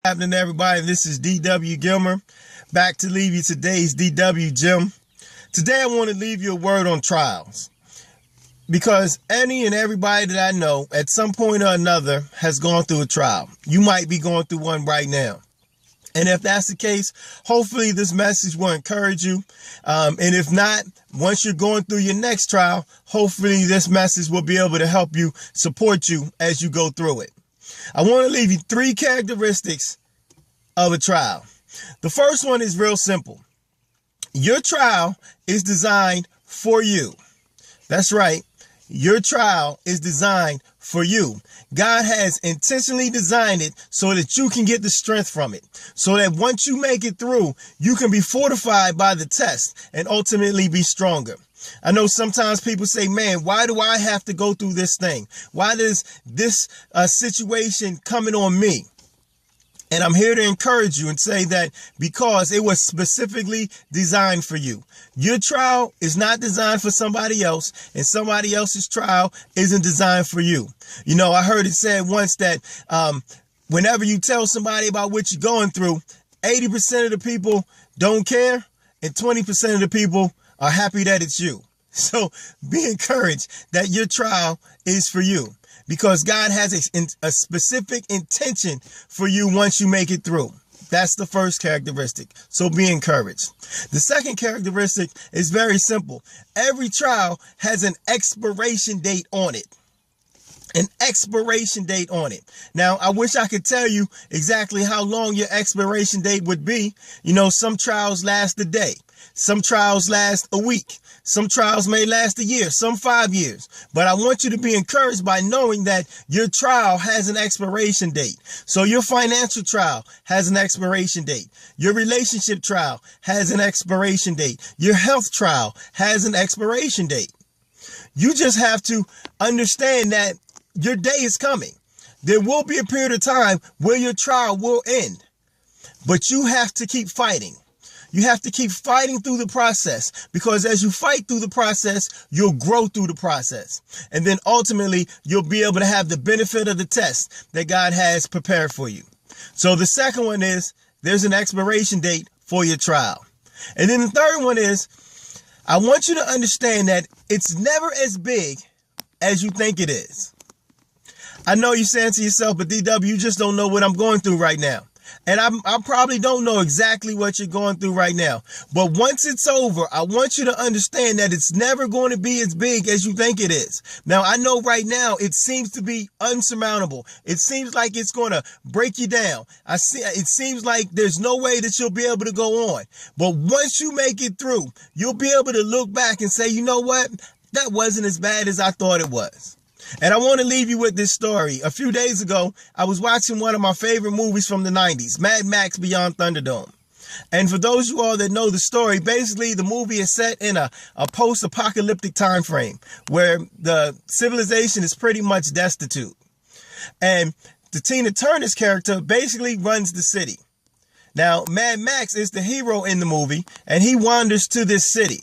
Happening, everybody? This is D.W. Gilmer, back to leave you today's D.W. Gem. Today I want to leave you a word on trials, because any and everybody that I know at some point or another has gone through a trial. You might be going through one right now. And if that's the case, hopefully this message will encourage you. And if not, once you're going through your next trial, hopefully this message will be able to help you, support you as you go through it. I want to leave you 3 characteristics of a trial. The first one is real simple. Your trial is designed for you. That's right. Your trial is designed for you. God has intentionally designed it so that you can get the strength from it. So that once you make it through, you can be fortified by the test and ultimately be stronger. I know sometimes people say, man, why do I have to go through this thing? Why does this situation coming on me? And I'm here to encourage you and say that because it was specifically designed for you. Your trial is not designed for somebody else, and somebody else's trial isn't designed for you. You know, I heard it said once that whenever you tell somebody about what you're going through, 80% of the people don't care and 20% of the people are happy that it's you. So be encouraged that your trial is for you, because God has a specific intention for you once you make it through. That's the first characteristic. So be encouraged. The second characteristic is very simple. Every trial has an expiration date on it. An expiration date on it. Now, I wish I could tell you exactly how long your expiration date would be. You know, some trials last a day. Some trials last a week. Some trials may last a year, some 5 years. But I want you to be encouraged by knowing that your trial has an expiration date. So your financial trial has an expiration date. Your relationship trial has an expiration date. Your health trial has an expiration date. You just have to understand that your day is coming. There will be a period of time where your trial will end, but you have to keep fighting. You have to keep fighting through the process, because as you fight through the process, you'll grow through the process. And then ultimately, you'll be able to have the benefit of the test that God has prepared for you. So the second one is there's an expiration date for your trial. And then the third one is I want you to understand that it's never as big as you think it is. I know you're saying to yourself, but DW, you just don't know what I'm going through right now. And I probably don't know exactly what you're going through right now. But once it's over, I want you to understand that it's never going to be as big as you think it is. Now, I know right now it seems to be unsurmountable. It seems like it's going to break you down. It seems like there's no way that you'll be able to go on. But once you make it through, you'll be able to look back and say, you know what? That wasn't as bad as I thought it was. And I want to leave you with this story. A few days ago, I was watching one of my favorite movies from the 90s, Mad Max Beyond Thunderdome. And for those of you all that know the story, basically the movie is set in a post-apocalyptic time frame where the civilization is pretty much destitute. And the Tina Turner's character basically runs the city. Now, Mad Max is the hero in the movie, and he wanders to this city.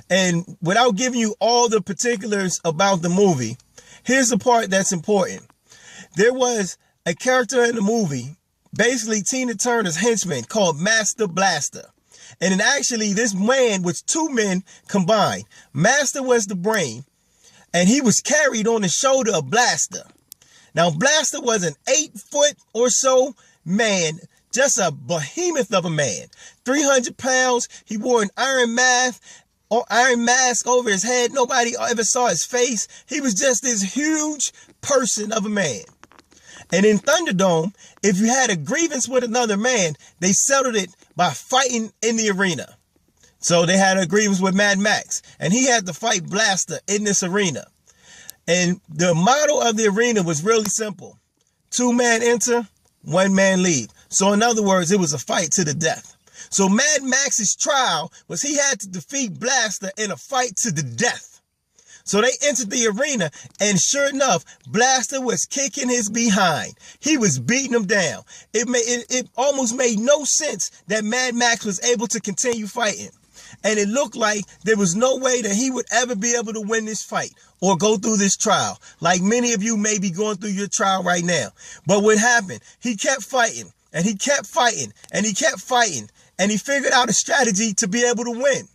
And without giving you all the particulars about the movie, here's the part that's important. There was a character in the movie, basically Tina Turner's henchman, called Master Blaster. And then actually this man was 2 men combined. Master was the brain, and he was carried on the shoulder of Blaster. Now, Blaster was an 8-foot or so man, just a behemoth of a man. 300 pounds. He wore an iron mask over his head. Nobody ever saw his face. He was just this huge person of a man. And in Thunderdome, if you had a grievance with another man, they settled it by fighting in the arena. So they had a grievance with Mad Max, and he had to fight Blaster in this arena. And the motto of the arena was really simple. 2 men enter, 1 man leave. So in other words, it was a fight to the death. So Mad Max's trial was he had to defeat Blaster in a fight to the death. So they entered the arena, and sure enough, Blaster was kicking his behind. He was beating him down. It almost made no sense that Mad Max was able to continue fighting. And it looked like there was no way that he would ever be able to win this fight or go through this trial, like many of you may be going through your trial right now. But what happened? He kept fighting. And he kept fighting and he kept fighting. And he figured out a strategy to be able to win.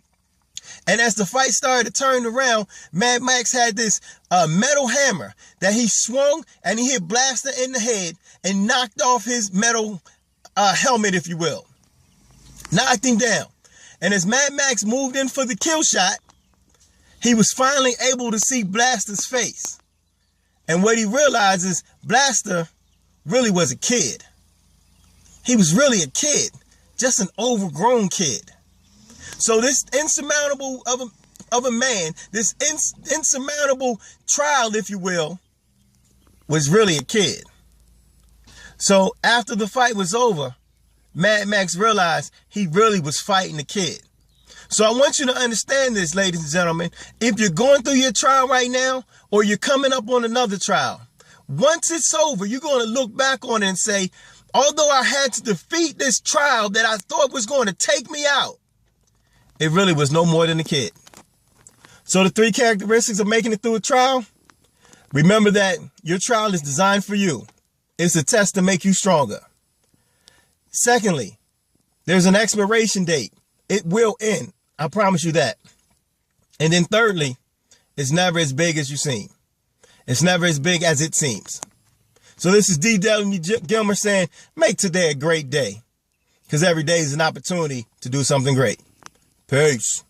And as the fight started to turn around, Mad Max had this metal hammer that he swung and he hit Blaster in the head and knocked off his metal helmet, if you will. Knocked him down. And as Mad Max moved in for the kill shot, he was finally able to see Blaster's face. And what he realized is Blaster really was a kid. He was really a kid, just an overgrown kid. So this insurmountable of a man, this insurmountable trial, if you will, was really a kid. So after the fight was over, Mad Max realized he really was fighting a kid. So I want you to understand this, ladies and gentlemen. If you're going through your trial right now, or you're coming up on another trial, once it's over, you're going to look back on it and say, although I had to defeat this trial that I thought was going to take me out, it really was no more than a kid. So the 3 characteristics of making it through a trial: remember that your trial is designed for you. It's a test to make you stronger. Secondly, there's an expiration date. It will end. I promise you that. And then thirdly, it's never as big as you seem. It's never as big as it seems. So this is D.W. Gilmer saying, make today a great day, because every day is an opportunity to do something great. Peace.